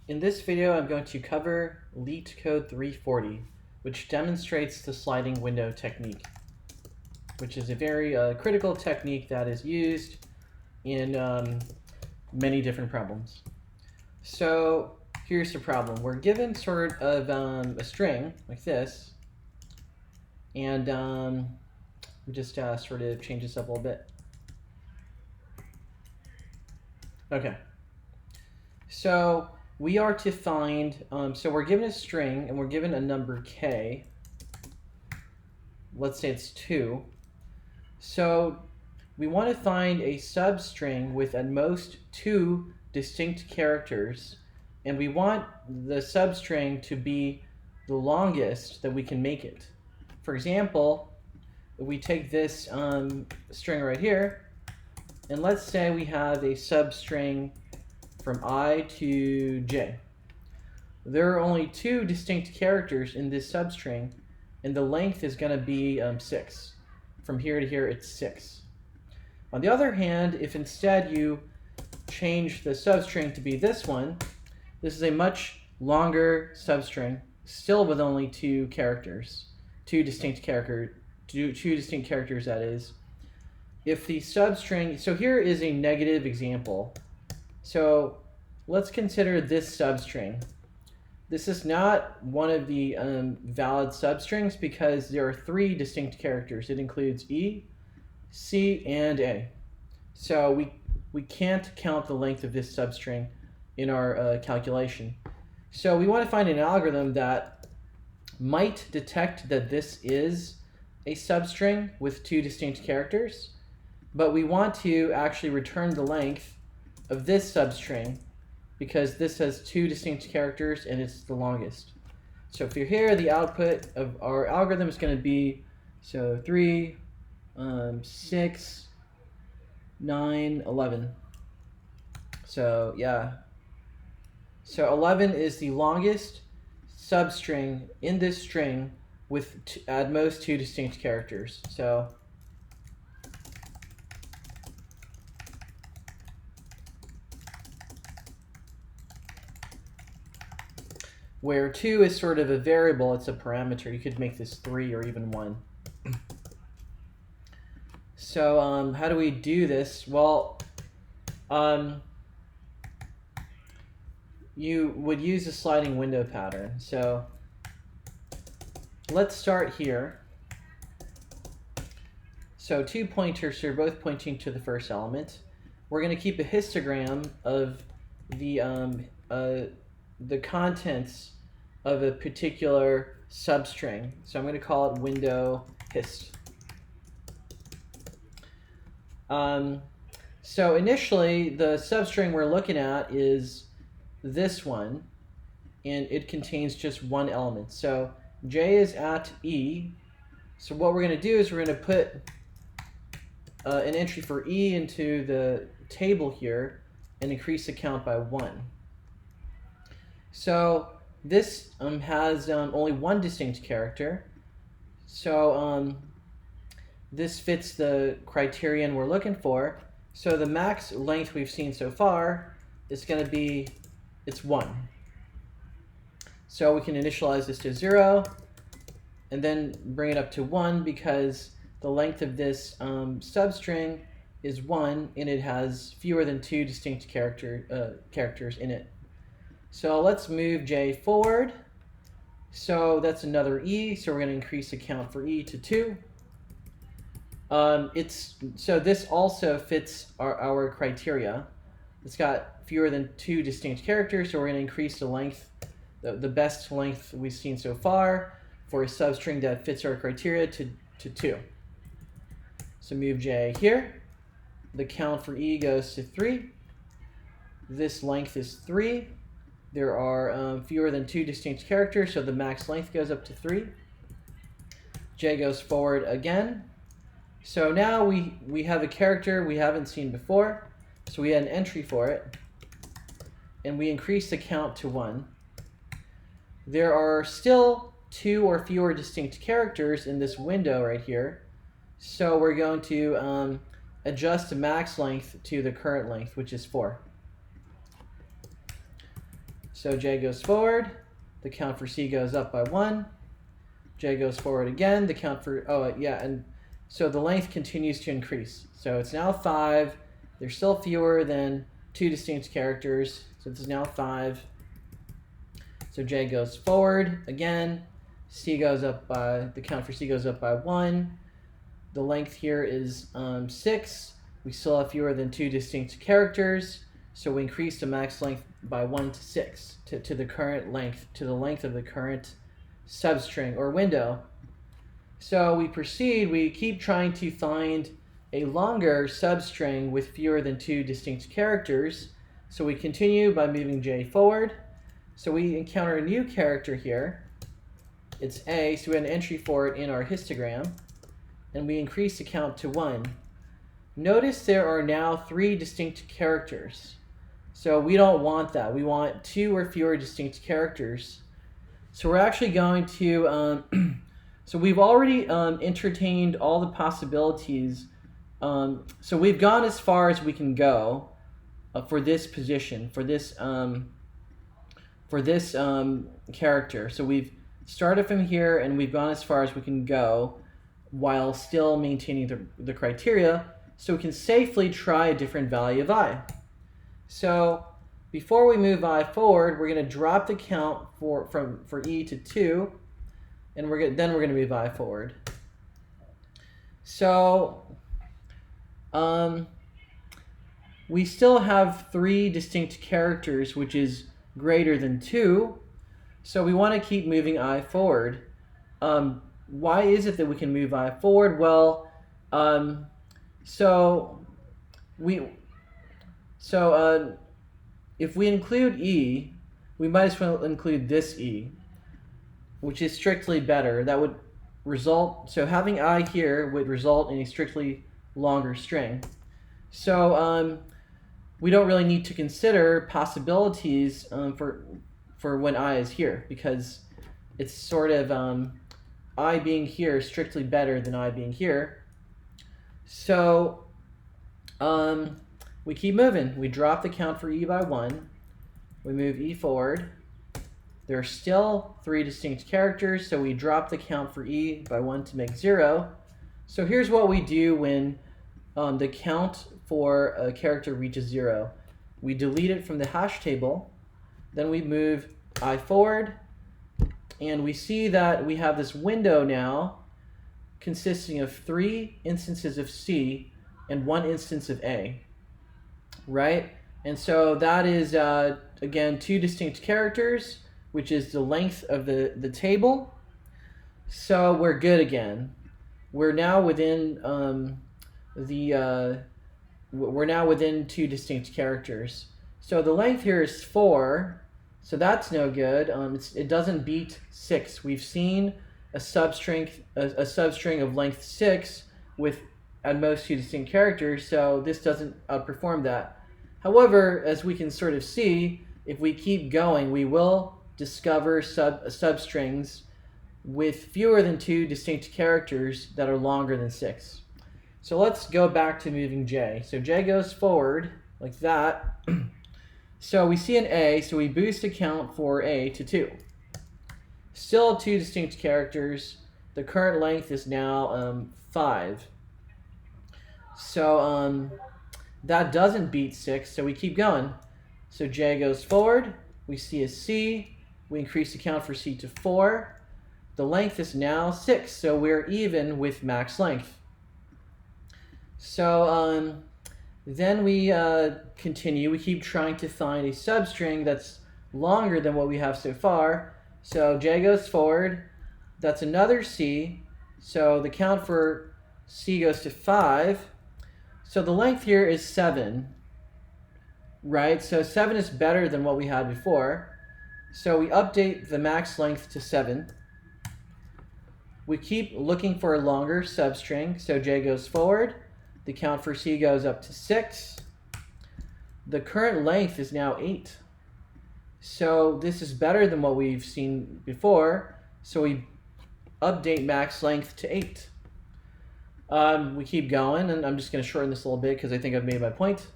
In this video, I'm going to cover LeetCode 340, which demonstrates the sliding window technique, which is a very critical technique that is used in many different problems. So here's the problem. We're given sort of a string like this, and we just sort of change this up a little bit. Okay. So we are to find, so we're given a string and we're given a number k. Let's say it's 2. So we want to find a substring with at most 2 distinct characters, and we want the substring to be the longest that we can make it. For example, if we take this string right here, and let's say we have a substring from I to j. There are only 2 distinct characters in this substring, and the length is going to be 6. From here to here, it's 6. On the other hand, if instead you change the substring to be this one, this is a much longer substring, still with only 2 characters, 2 distinct characters, that is. If the substring, so here is a negative example. So let's consider this substring. This is not one of the valid substrings because there are 3 distinct characters. It includes E, C, and A. So we can't count the length of this substring in our calculation. So we want to find an algorithm that might detect that this is a substring with 2 distinct characters, but we want to actually return the length of this substring because this has 2 distinct characters and it's the longest. So if you're here, the output of our algorithm is going to be 3, 6, 9, 11. So yeah. So 11 is the longest substring in this string with at most 2 distinct characters. So where 2 is sort of a variable, it's a parameter. You could make this 3 or even 1. So how do we do this? Well, you would use a sliding window pattern. So let's start here. So 2 pointers are both pointing to the first element. We're going to keep a histogram of the contents of a particular substring. So I'm going to call it window hist. So initially, the substring we're looking at is this one, and it contains just 1 element. So j is at E. So what we're going to do is we're going to put an entry for E into the table here and increase the count by 1. So this has only 1 distinct character. So this fits the criterion we're looking for. So the max length we've seen so far is going to be, it's 1. So we can initialize this to 0 and then bring it up to 1 because the length of this substring is 1 and it has fewer than 2 distinct characters in it. So let's move j forward. So that's another E, so we're going to increase the count for E to 2. So this also fits our criteria. It's got fewer than 2 distinct characters, so we're going to increase the length, the best length we've seen so far for a substring that fits our criteria to 2. So move j here. The count for E goes to 3. This length is 3. There are fewer than 2 distinct characters, so the max length goes up to 3. J goes forward again. So now we have a character we haven't seen before, so we had an entry for it, and we increase the count to 1. There are still 2 or fewer distinct characters in this window right here, so we're going to adjust the max length to the current length, which is 4. So j goes forward, the count for c goes up by 1. J goes forward again, the count for, and so the length continues to increase. So it's now 5. There's still fewer than 2 distinct characters, so this is now 5. So j goes forward again, c goes up by, the count for c goes up by 1. The length here is 6. We still have fewer than 2 distinct characters, so we increase the max length by 1 to 6 to the current length, to the length of the current substring or window. So we proceed, we keep trying to find a longer substring with fewer than 2 distinct characters. So we continue by moving j forward. So we encounter a new character here. It's a, so we have an entry for it in our histogram, and we increase the count to 1. Notice there are now 3 distinct characters. So we don't want that. We want 2 or fewer distinct characters. So we're actually going to, so we've already entertained all the possibilities. So we've gone as far as we can go for this position, for this character. So we've started from here and we've gone as far as we can go while still maintaining the criteria, so we can safely try a different value of I. So before we move I forward, we're going to drop the count for E to 2, and then we're going to move I forward. So we still have 3 distinct characters, which is greater than 2. So we want to keep moving I forward. Why is it that we can move I forward? Well, if we include E, we might as well include this E, which is strictly better. That would result, so having I here would result in a strictly longer string. So we don't really need to consider possibilities for when I is here, because it's sort of I being here is strictly better than I being here. So we keep moving. We drop the count for E by 1. We move E forward. There are still 3 distinct characters, so we drop the count for E by 1 to make 0. So here's what we do when the count for a character reaches 0. We delete it from the hash table. Then we move I forward, and we see that we have this window now consisting of 3 instances of C and 1 instance of A, right? And so that is, again, 2 distinct characters, which is the length of the table. So we're good again. We're now within we're now within 2 distinct characters. So the length here is 4, so that's no good. It doesn't beat 6. We've seen a substring of length 6 with at most 2 distinct characters, so this doesn't outperform that. However, as we can sort of see, if we keep going, we will discover substrings with fewer than 2 distinct characters that are longer than 6. So let's go back to moving J. So J goes forward like that. So we see an A, so we boost the count for A to 2. Still 2 distinct characters. The current length is now 5. So that doesn't beat 6, so we keep going. So J goes forward. We see a C. We increase the count for C to 4. The length is now 6, so we're even with max length. So then we continue. We keep trying to find a substring that's longer than what we have so far. So J goes forward. That's another C. So the count for C goes to 5. So the length here is 7, right? So 7 is better than what we had before. So we update the max length to 7. We keep looking for a longer substring. So J goes forward. The count for C goes up to 6. The current length is now 8. So this is better than what we've seen before. So we update max length to 8. We keep going, and I'm just going to shorten this a little bit because I think I've made my point.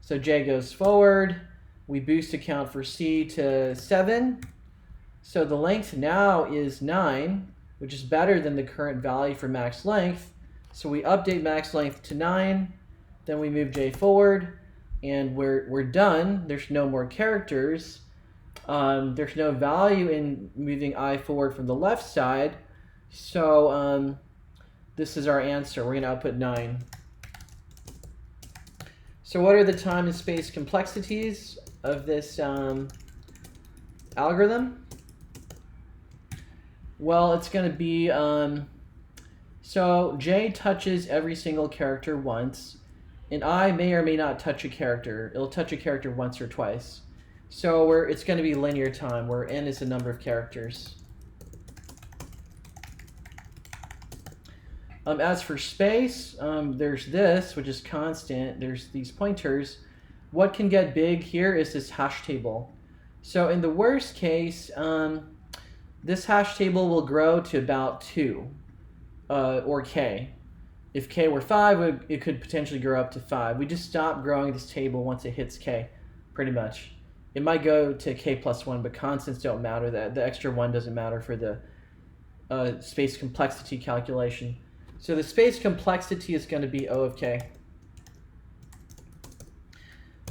So J goes forward. We boost the count for C to 7. So the length now is 9, which is better than the current value for max length. So we update max length to 9. Then we move J forward. And we're done. There's no more characters. There's no value in moving I forward from the left side. So this is our answer. We're going to output 9. So what are the time and space complexities of this algorithm? Well, it's going to be, so J touches every single character once, and I may or may not touch a character. It'll touch a character once or twice. So it's going to be linear time, where n is the number of characters. As for space, there's this, which is constant. There's these pointers. What can get big here is this hash table. So in the worst case, this hash table will grow to about 2, or k. If k were 5, it could potentially grow up to 5. We just stop growing this table once it hits k, pretty much. It might go to k plus 1, but constants don't matter. The extra 1 doesn't matter for the space complexity calculation. So the space complexity is going to be O of k.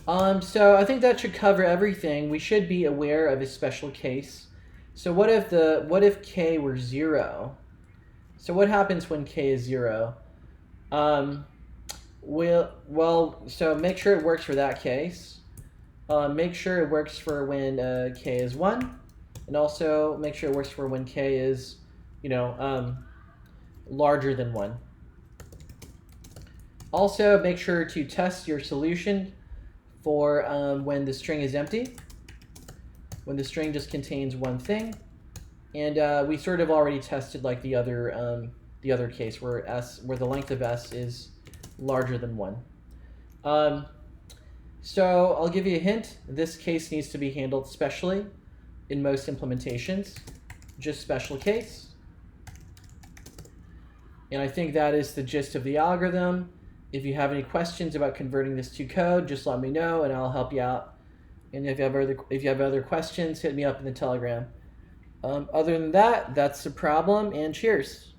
So I think that should cover everything. We should be aware of a special case. So what if k were 0? So what happens when k is 0? So make sure it works for that case. Make sure it works for when k is 1, and also make sure it works for when k is, larger than 1. Also, make sure to test your solution for when the string is empty, when the string just contains one thing, and we sort of already tested like the other case where the length of s is larger than 1. So I'll give you a hint. This case needs to be handled specially in most implementations, just special case. And I think that is the gist of the algorithm. If you have any questions about converting this to code, just let me know and I'll help you out. And if you have other questions, hit me up in the Telegram. Other than that, that's the problem, and cheers.